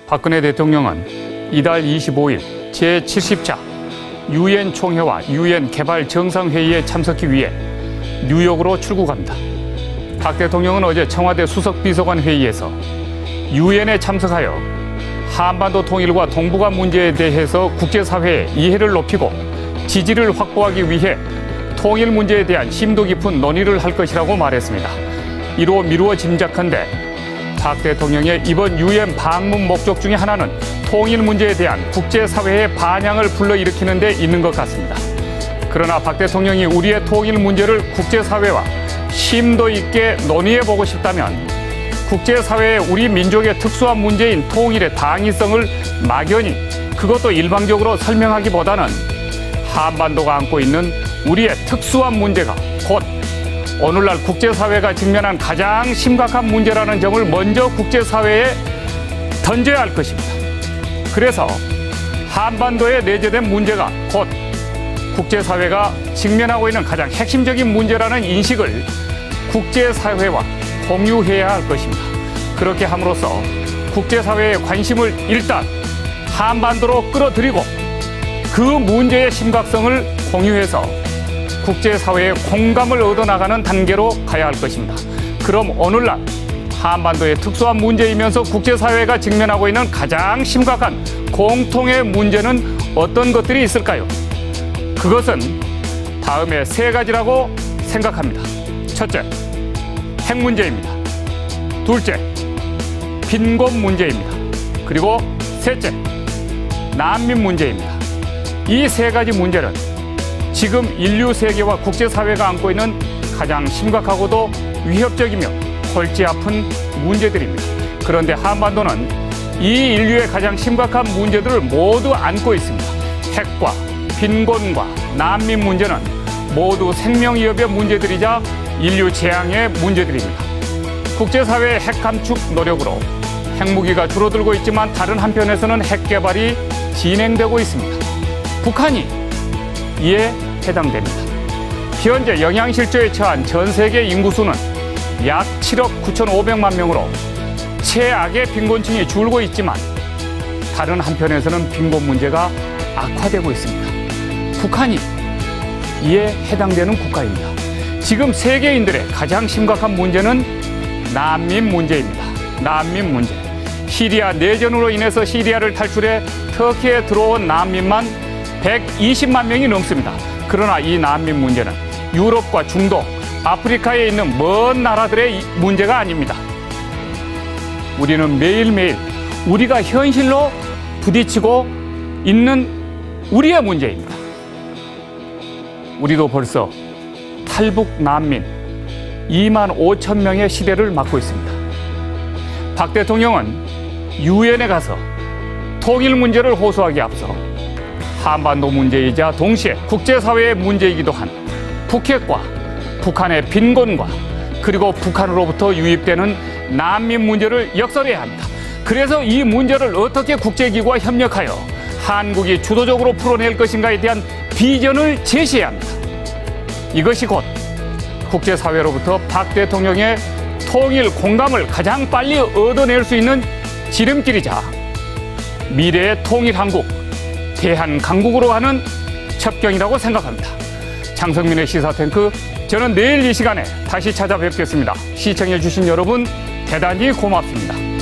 박근혜 대통령은 이달 25일 제70차 유엔 총회와 유엔 개발 정상회의에 참석하기 위해 뉴욕으로 출국합니다. 박 대통령은 어제 청와대 수석비서관 회의에서 유엔에 참석하여 한반도 통일과 동북아 문제에 대해서 국제사회의 이해를 높이고 지지를 확보하기 위해 통일 문제에 대한 심도 깊은 논의를 할 것이라고 말했습니다. 이로 미루어 짐작한데 박 대통령의 이번 유엔 방문 목적 중에 하나는 통일 문제에 대한 국제사회의 반향을 불러일으키는 데 있는 것 같습니다. 그러나 박 대통령이 우리의 통일 문제를 국제사회와 심도 있게 논의해보고 싶다면 국제사회의 우리 민족의 특수한 문제인 통일의 당위성을 막연히 그것도 일방적으로 설명하기보다는 한반도가 안고 있는 우리의 특수한 문제가 곧 오늘날 국제사회가 직면한 가장 심각한 문제라는 점을 먼저 국제사회에 던져야 할 것입니다. 그래서 한반도에 내재된 문제가 곧 국제사회가 직면하고 있는 가장 핵심적인 문제라는 인식을 국제사회와 공유해야 할 것입니다. 그렇게 함으로써 국제사회의 관심을 일단 한반도로 끌어들이고 그 문제의 심각성을 공유해서 국제사회의 공감을 얻어나가는 단계로 가야 할 것입니다. 그럼 오늘날 한반도의 특수한 문제이면서 국제사회가 직면하고 있는 가장 심각한 공통의 문제는 어떤 것들이 있을까요? 그것은 다음에 세 가지라고 생각합니다. 첫째, 핵 문제입니다. 둘째, 빈곤 문제입니다. 그리고 셋째, 난민 문제입니다. 이 세 가지 문제는 지금 인류 세계와 국제사회가 안고 있는 가장 심각하고도 위협적이며 골치 아픈 문제들입니다. 그런데 한반도는 이 인류의 가장 심각한 문제들을 모두 안고 있습니다. 핵과 빈곤과 난민 문제는 모두 생명 위협의 문제들이자 인류 재앙의 문제들입니다. 국제사회의 핵 감축 노력으로 핵무기가 줄어들고 있지만 다른 한편에서는 핵 개발이 진행되고 있습니다. 북한이 이에 해당됩니다. 현재 영양실조에 처한 전 세계 인구수는 약 7억 9,500만 명으로 최악의 빈곤층이 줄고 있지만 다른 한편에서는 빈곤 문제가 악화되고 있습니다. 북한이 이에 해당되는 국가입니다. 지금 세계인들의 가장 심각한 문제는 난민 문제입니다. 난민 문제. 시리아 내전으로 인해서 시리아를 탈출해 터키에 들어온 난민만 120만 명이 넘습니다. 그러나 이 난민 문제는 유럽과 중동, 아프리카에 있는 먼 나라들의 문제가 아닙니다. 우리는 매일매일 우리가 현실로 부딪히고 있는 우리의 문제입니다. 우리도 벌써 탈북 난민 2만 5천 명의 시대를 맞고 있습니다. 박 대통령은 유엔에 가서 통일 문제를 호소하기에 앞서 한반도 문제이자 동시에 국제사회의 문제이기도 한 북핵과 북한의 빈곤과 그리고 북한으로부터 유입되는 난민 문제를 역설해야 합니다. 그래서 이 문제를 어떻게 국제기구와 협력하여 한국이 주도적으로 풀어낼 것인가에 대한 비전을 제시해야 합니다. 이것이 곧 국제사회로부터 박 대통령의 통일 공감을 가장 빨리 얻어낼 수 있는 지름길이자 미래의 통일한국, 대한강국으로 하는 첩경이라고 생각합니다. 장성민의 시사탱크, 저는 내일 이 시간에 다시 찾아뵙겠습니다. 시청해주신 여러분 대단히 고맙습니다.